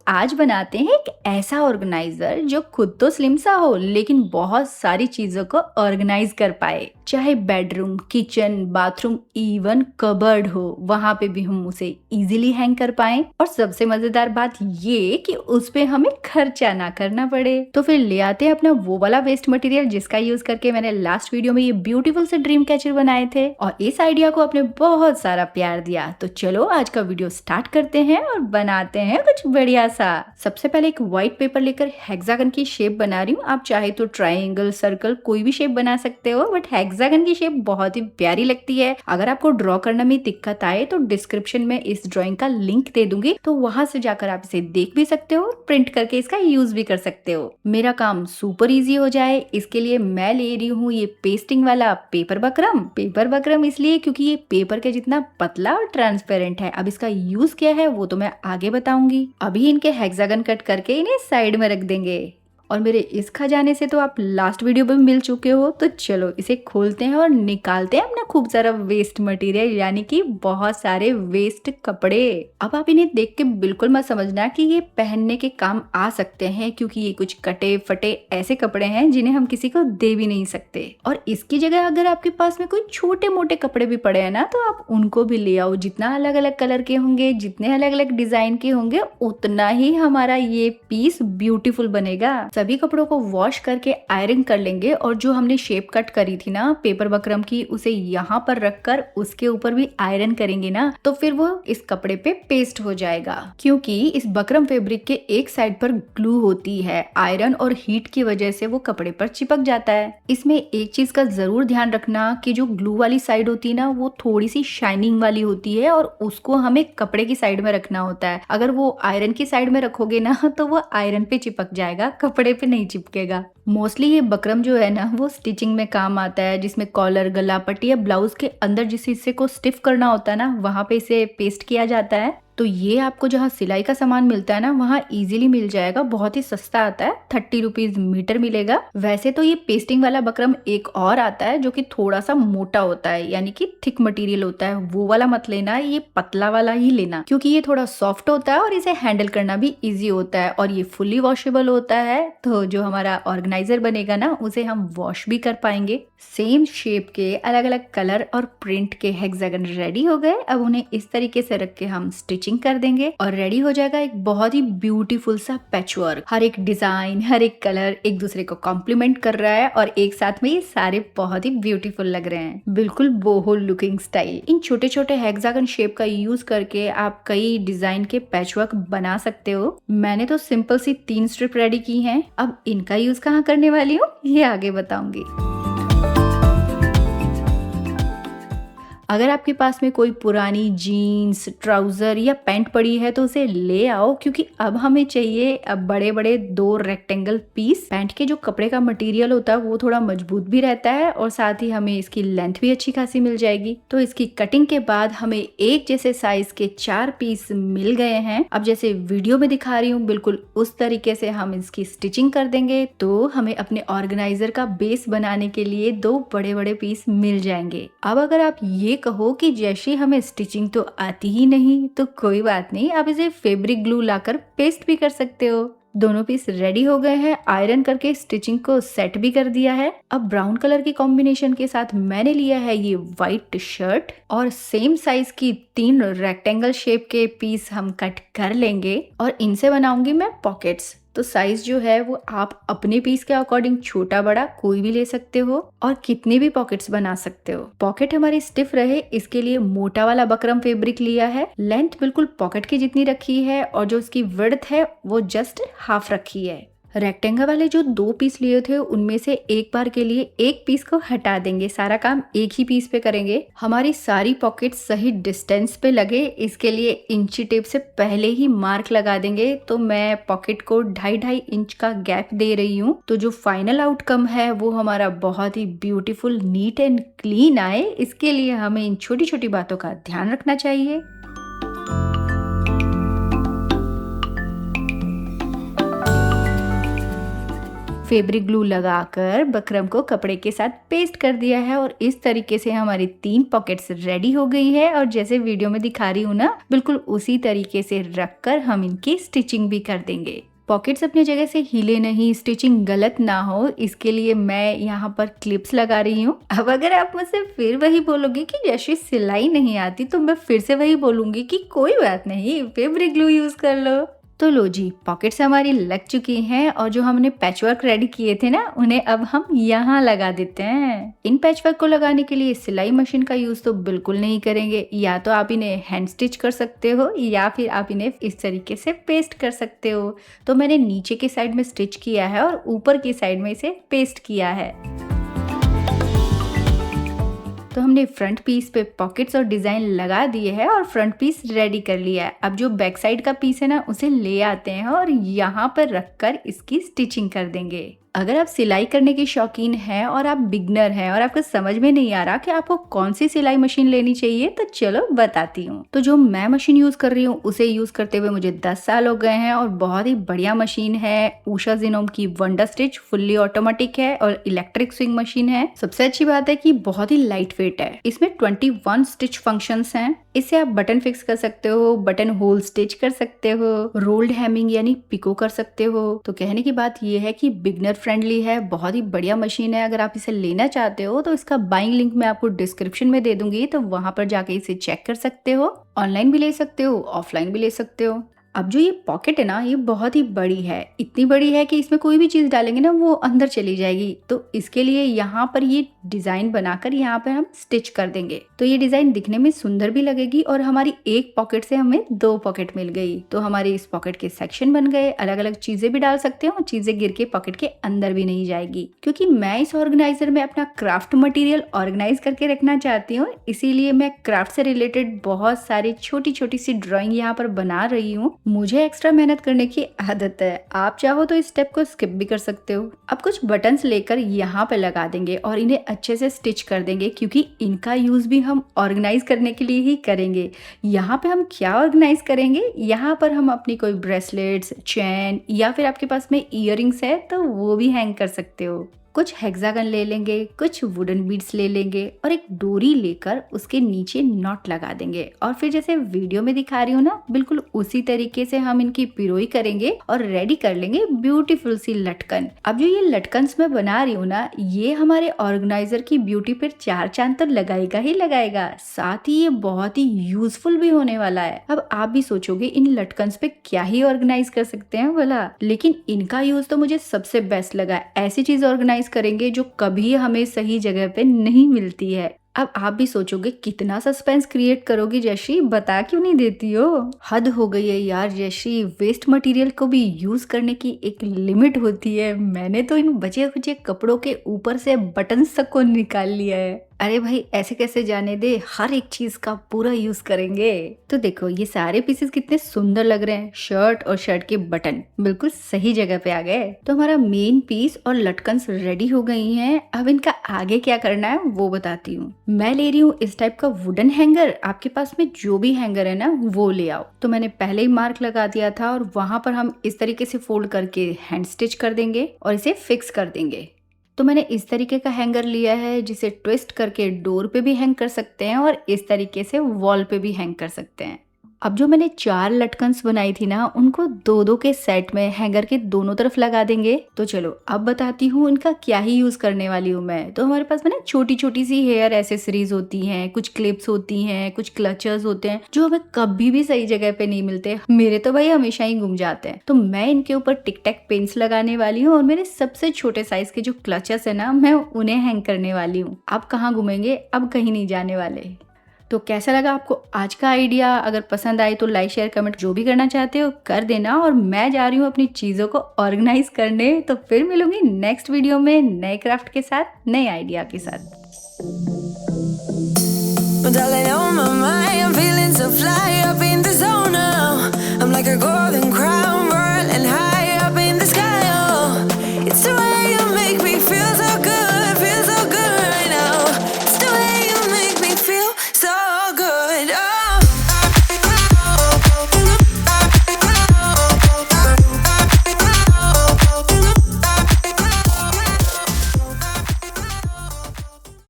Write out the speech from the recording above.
आज बनाते हैं एक ऐसा ऑर्गेनाइजर जो खुद तो स्लिम सा हो लेकिन बहुत सारी चीजों को ऑर्गेनाइज कर पाए। चाहे bedroom, kitchen, bathroom, even cupboard हो, वहां पे भी हम उसे इजीली हैंग कर पाए। और सबसे मजेदार बात ये कि उस पे हमें खर्चा ना करना पड़े। तो फिर ले आते हैं अपना वो वाला वेस्ट मटेरियल जिसका यूज करके मैंने लास्ट वीडियो में ये ब्यूटीफुल से ड्रीम कैचर बनाए थे, और इस आइडिया को आपने बहुत सारा प्यार दिया। तो चलो आज का वीडियो स्टार्ट करते हैं और बनाते हैं कुछ बढ़िया सा। सबसे पहले एक व्हाइट पेपर लेकर हेक्सागन की शेप बना रही हूँ। आप चाहे तो ट्रायंगल, सर्कल, कोई भी शेप बना सकते हो, बट हेक्सागन की शेप बहुत ही प्यारी लगती है। अगर आपको ड्रॉ करने में दिक्कत आए तो डिस्क्रिप्शन में इस ड्राइंग का लिंक दे दूंगी, तो वहां से जाकर आप इसे देख भी सकते हो, प्रिंट करके इसका यूज भी कर सकते हो। मेरा काम सुपर इजी हो जाए इसके लिए मैं ले रही हूँ ये पेस्टिंग वाला पेपर बकरम। पेपर बकरम इसलिए क्योंकि ये पेपर के जितना पतला और ट्रांसपेरेंट है। अब इसका यूज क्या है वो तो मैं आगे बताऊंगी। अभी इनके हेक्सागन कट करके इन्हें साइड में रख देंगे। और मेरे इस खजाने से तो आप लास्ट वीडियो में मिल चुके हो, तो चलो इसे खोलते हैं और निकालते हैं अपना खूब सारा वेस्ट मटेरियल, यानी कि बहुत सारे वेस्ट कपड़े। अब आप इन्हें देख के बिल्कुल मत समझना कि ये पहनने के काम आ सकते हैं, क्योंकि ये कुछ कटे फटे ऐसे कपड़े हैं जिन्हें हम किसी को दे भी नहीं सकते। और इसकी जगह अगर आपके पास में कोई छोटे मोटे कपड़े भी पड़े हैं ना, तो आप उनको भी ले आओ। जितना अलग अलग कलर के होंगे, जितने अलग अलग डिजाइन के होंगे, उतना ही हमारा ये पीस ब्यूटीफुल बनेगा। सभी कपड़ों को वॉश करके आयरन कर लेंगे, और जो हमने शेप कट करी थी ना पेपर बकरम की, उसे यहाँ पर रखकर उसके ऊपर भी आयरन करेंगे ना, तो फिर वो इस कपड़े पे पेस्ट हो जाएगा। क्योंकि इस बकरम फैब्रिक के एक साइड पर ग्लू होती है, आयरन और हीट की वजह से वो कपड़े पर चिपक जाता है। इसमें एक चीज का जरूर ध्यान रखना कि जो ग्लू वाली साइड होती है ना, वो थोड़ी सी शाइनिंग वाली होती है, और उसको हमें कपड़े की साइड में रखना होता है। अगर वो आयरन की साइड में रखोगे ना, तो वो आयरन पे चिपक जाएगा, कपड़े पे नहीं चिपकेगा। मोस्टली ये बकरम जो है ना, वो स्टिचिंग में काम आता है, जिसमें कॉलर, गला पट्टी या ब्लाउज के अंदर जिस हिस्से को स्टिफ करना होता है ना, वहां पे इसे पेस्ट किया जाता है। तो ये आपको जहाँ सिलाई का सामान मिलता है ना, वहाँ इजीली मिल जाएगा। बहुत ही सस्ता आता है, 30 रुपीज मीटर मिलेगा। वैसे तो ये पेस्टिंग वाला बकरम एक और आता है जो कि थोड़ा सा मोटा होता है, यानी कि थिक मटेरियल होता है। वो वाला मत लेना, ये पतला वाला ही लेना, क्योंकि ये थोड़ा सॉफ्ट होता है और इसे हैंडल करना भी इजी होता है, और ये फुली वॉशेबल होता है। तो जो हमारा ऑर्गेनाइजर बनेगा ना, उसे हम वॉश भी कर पाएंगे। सेम शेप के अलग अलग कलर और प्रिंट के हेक्सागन रेडी हो गए। अब उन्हें इस तरीके से रख के हम स्टिचिंग कर देंगे और रेडी हो जाएगा एक बहुत ही ब्यूटीफुल सा पैचवर्क। हर एक डिजाइन, हर एक कलर एक दूसरे को कॉम्प्लीमेंट कर रहा है, और एक साथ में ये सारे बहुत ही ब्यूटीफुल लग रहे हैं, बिल्कुल बोहो लुकिंग स्टाइल। इन छोटे छोटे हेक्सागन शेप का यूज करके आप कई डिजाइन के पैचवर्क बना सकते हो। मैंने तो सिंपल सी 3 स्ट्रिप रेडी की हैं। अब इनका यूज कहाँ करने वाली हूँ ये आगे बताऊंगी। अगर आपके पास में कोई पुरानी जीन्स, ट्राउजर या पैंट पड़ी है तो उसे ले आओ, क्योंकि अब हमें चाहिए अब बड़े बड़े 2 रेक्टेंगल पीस। पैंट के जो कपड़े का मटेरियल होता है वो थोड़ा मजबूत भी रहता है, और साथ ही हमें इसकी लेंथ भी अच्छी खासी मिल जाएगी। तो इसकी कटिंग के बाद हमें एक जैसे साइज के 4 पीस मिल गए हैं। अब जैसे वीडियो में दिखा रही हूँ, बिल्कुल उस तरीके से हम इसकी स्टिचिंग कर देंगे, तो हमें अपने ऑर्गेनाइजर का बेस बनाने के लिए 2 बड़े बड़े पीस मिल जाएंगे। अब अगर आप ये कहो कि जैसे हमें स्टिचिंग तो आती ही नहीं, तो कोई बात नहीं, आप इसे फैब्रिक ग्लू लाकर पेस्ट भी कर सकते हो। दोनों पीस रेडी हो गए हैं, आयरन करके स्टिचिंग को सेट भी कर दिया है। अब ब्राउन कलर के कॉम्बिनेशन के साथ मैंने लिया है ये व्हाइट शर्ट, और सेम साइज की 3 रेक्टेंगल शेप के पीस हम कट कर लेंगे, और इनसे बनाऊंगी मैं पॉकेट्स। तो साइज जो है वो आप अपने पीस के अकॉर्डिंग छोटा बड़ा कोई भी ले सकते हो, और कितने भी पॉकेट्स बना सकते हो। पॉकेट हमारी स्टिफ रहे इसके लिए मोटा वाला बकरम फैब्रिक लिया है। लेंथ बिल्कुल पॉकेट की जितनी रखी है, और जो उसकी विड्थ है वो जस्ट हाफ रखी है। रेक्टेंगल वाले जो 2 पीस लिए थे उनमें से एक बार के लिए एक पीस को हटा देंगे, सारा काम एक ही पीस पे करेंगे। हमारी सारी पॉकेट सही डिस्टेंस पे लगे इसके लिए इंची टेप से पहले ही मार्क लगा देंगे। तो मैं पॉकेट को 2.5 इंच का गैप दे रही हूँ, तो जो फाइनल आउटकम है वो हमारा बहुत ही ब्यूटीफुल, नीट एंड क्लीन आए। इसके लिए हमें इन छोटी छोटी बातों का ध्यान रखना चाहिए। फैब्रिक ग्लू लगाकर बकरम को कपड़े के साथ पेस्ट कर दिया है और इस तरीके से हमारी 3 पॉकेट्स रेडी हो गई है। और जैसे वीडियो में दिखा रही हूँ ना, बिल्कुल उसी तरीके से रखकर हम इनकी स्टिचिंग भी कर देंगे। पॉकेट्स अपनी जगह से हिले नहीं, स्टिचिंग गलत ना हो, इसके लिए मैं यहाँ पर क्लिप्स लगा रही हूँ। अब अगर आप मुझसे फिर वही बोलोगे कि जैसे सिलाई नहीं आती, तो मैं फिर से वही बोलूंगी कि कोई बात नहीं, फैब्रिक ग्लू यूज कर लो। तो लो जी, पॉकेट्स हमारी लग चुकी हैं और जो हमने पैचवर्क रेडी किए थे ना, उन्हें अब हम यहाँ लगा देते हैं। इन पैचवर्क को लगाने के लिए सिलाई मशीन का यूज तो बिल्कुल नहीं करेंगे। या तो आप इन्हें हैंड स्टिच कर सकते हो या फिर आप इन्हें इस तरीके से पेस्ट कर सकते हो। तो मैंने नीचे की साइड में स्टिच किया है और ऊपर की साइड में इसे पेस्ट किया है। तो हमने फ्रंट पीस पे पॉकेट्स और डिजाइन लगा दिए हैं और फ्रंट पीस रेडी कर लिया है। अब जो बैक साइड का पीस है ना, उसे ले आते हैं और यहाँ पर रखकर इसकी स्टिचिंग कर देंगे। अगर आप सिलाई करने के शौकीन हैं और आप बिगनर हैं और आपको समझ में नहीं आ रहा कि आपको कौन सी सिलाई मशीन लेनी चाहिए, तो चलो बताती हूँ। तो जो मैं मशीन यूज कर रही हूँ उसे यूज करते हुए मुझे 10 साल हो गए हैं और बहुत ही बढ़िया मशीन है। उषा ज़ेनोम की वंडर स्टिच फुल्ली ऑटोमेटिक है और इलेक्ट्रिक स्विंग मशीन है। सबसे अच्छी बात है कि बहुत ही लाइट वेट है। इसमें 21 स्टिच फंक्शंस हैं। इससे आप बटन फिक्स कर सकते हो, बटन होल स्टिच कर सकते हो, रोल्ड हेमिंग यानी पिको कर सकते हो। तो कहने की बात यह है कि बिगनर फ्रेंडली है, बहुत ही बढ़िया मशीन है। अगर आप इसे लेना चाहते हो तो इसका बाइंग लिंक मैं आपको डिस्क्रिप्शन में दे दूंगी, तो वहां पर जाके इसे चेक कर सकते हो। ऑनलाइन भी ले सकते हो, ऑफलाइन भी ले सकते हो। अब जो ये पॉकेट है ना, ये बहुत ही बड़ी है। इतनी बड़ी है कि इसमें कोई भी चीज डालेंगे ना, वो अंदर चली जाएगी। तो इसके लिए यहाँ पर ये डिजाइन बनाकर यहाँ पर हम स्टिच कर देंगे। तो ये डिजाइन दिखने में सुंदर भी लगेगी और हमारी एक पॉकेट से हमें 2 पॉकेट मिल गई। तो हमारे इस पॉकेट के सेक्शन बन गए। अलग अलग चीजें भी डाल सकते हो, चीजें गिर के पॉकेट के अंदर भी नहीं जाएगी। क्योंकि मैं इस ऑर्गेनाइजर में अपना क्राफ्ट मटेरियल ऑर्गेनाइज करके रखना चाहती हूँ, इसीलिए मैं क्राफ्ट से रिलेटेड बहुत सारी छोटी छोटी सी ड्रॉइंग यहाँ पर बना रही हूँ। मुझे एक्स्ट्रा मेहनत करने की आदत है। आप चाहो तो इस स्टेप को स्किप भी कर सकते हो। अब कुछ बटन्स लेकर यहाँ पे लगा देंगे और इन्हें अच्छे से स्टिच कर देंगे, क्योंकि इनका यूज भी हम ऑर्गेनाइज करने के लिए ही करेंगे। यहाँ पे हम क्या ऑर्गेनाइज करेंगे, यहाँ पर हम अपनी कोई ब्रेसलेट्स, चेन या फिर आपके पास में इयररिंग्स है तो वो भी हैंग कर सकते हो। कुछ हेक्सागन ले लेंगे, कुछ वुडन बीड्स ले लेंगे और एक डोरी लेकर उसके नीचे नॉट लगा देंगे। और फिर जैसे वीडियो में दिखा रही हूँ ना, बिल्कुल उसी तरीके से हम इनकी पिरोई करेंगे और रेडी कर लेंगे ब्यूटीफुल सी लटकन। अब जो ये लटकन्स मैं बना रही हूँ ना, ये हमारे ऑर्गेनाइजर की ब्यूटी पर 4 चांद तो लगाएगा ही लगाएगा, साथ ही ये बहुत ही यूजफुल भी होने वाला है। अब आप भी सोचोगे इन लटकन्स पे क्या ही ऑर्गेनाइज कर सकते हैं भला, लेकिन इनका यूज तो मुझे सबसे बेस्ट लगा। ऐसी चीज ऑर्गेनाइज करेंगे जो कभी हमें सही जगह पे नहीं मिलती है। अब आप भी सोचोगे कितना सस्पेंस क्रिएट करोगी जयश्री, बता क्यों नहीं देती हो। हद हो गई है यार जयश्री, वेस्ट मटेरियल को भी यूज करने की एक लिमिट होती है। मैंने तो इन बचे खुचे कपड़ों के ऊपर से बटन्स तक को निकाल लिया है। अरे भाई ऐसे कैसे जाने दे, हर एक चीज का पूरा यूज करेंगे। तो देखो ये सारे पीसेस कितने सुंदर लग रहे हैं। शर्ट और शर्ट के बटन बिल्कुल सही जगह पे आ गए। तो हमारा मेन पीस और लटकन्स रेडी हो गई हैं। अब इनका आगे क्या करना है वो बताती हूँ। मैं ले रही हूँ इस टाइप का वुडन हैंगर। आपके पास में जो भी हैंगर है ना, वो ले आओ। तो मैंने पहले ही मार्क लगा दिया था और वहां पर हम इस तरीके से फोल्ड करके हैंड स्टिच कर देंगे और इसे फिक्स कर देंगे। तो मैंने इस तरीके का हैंगर लिया है, जिसे ट्विस्ट करके डोर पे भी हैंग कर सकते हैं और इस तरीके से वॉल पे भी हैंग कर सकते हैं। अब जो मैंने 4 लटकन्स बनाई थी ना, उनको 2-2 के सेट में हैंगर के दोनों तरफ लगा देंगे। तो चलो अब बताती हूँ इनका क्या ही यूज करने वाली हूँ मैं। तो हमारे पास में ना छोटी छोटी सी हेयर एसेसरीज होती हैं, कुछ क्लिप्स होती हैं, कुछ क्लचर्स होते हैं, जो हमें कभी भी सही जगह पे नहीं मिलते। मेरे तो भाई हमेशा ही गुम जाते हैं। तो मैं इनके ऊपर टिक टैक पेंस लगाने वाली हूँ और मेरे सबसे छोटे साइज के जो क्लचर्स है ना, मैं उन्हें हैंग करने वाली हूँ। अब कहाँ घूमेंगे, अब कहीं नहीं जाने वाले। तो कैसा लगा आपको आज का आइडिया? अगर पसंद आए तो लाइक शेयर कमेंट जो भी करना चाहते हो कर देना। और मैं जा रही हूँ अपनी चीजों को ऑर्गेनाइज करने। तो फिर मिलूंगी नेक्स्ट वीडियो में नए क्राफ्ट के साथ, नए आइडिया के साथ।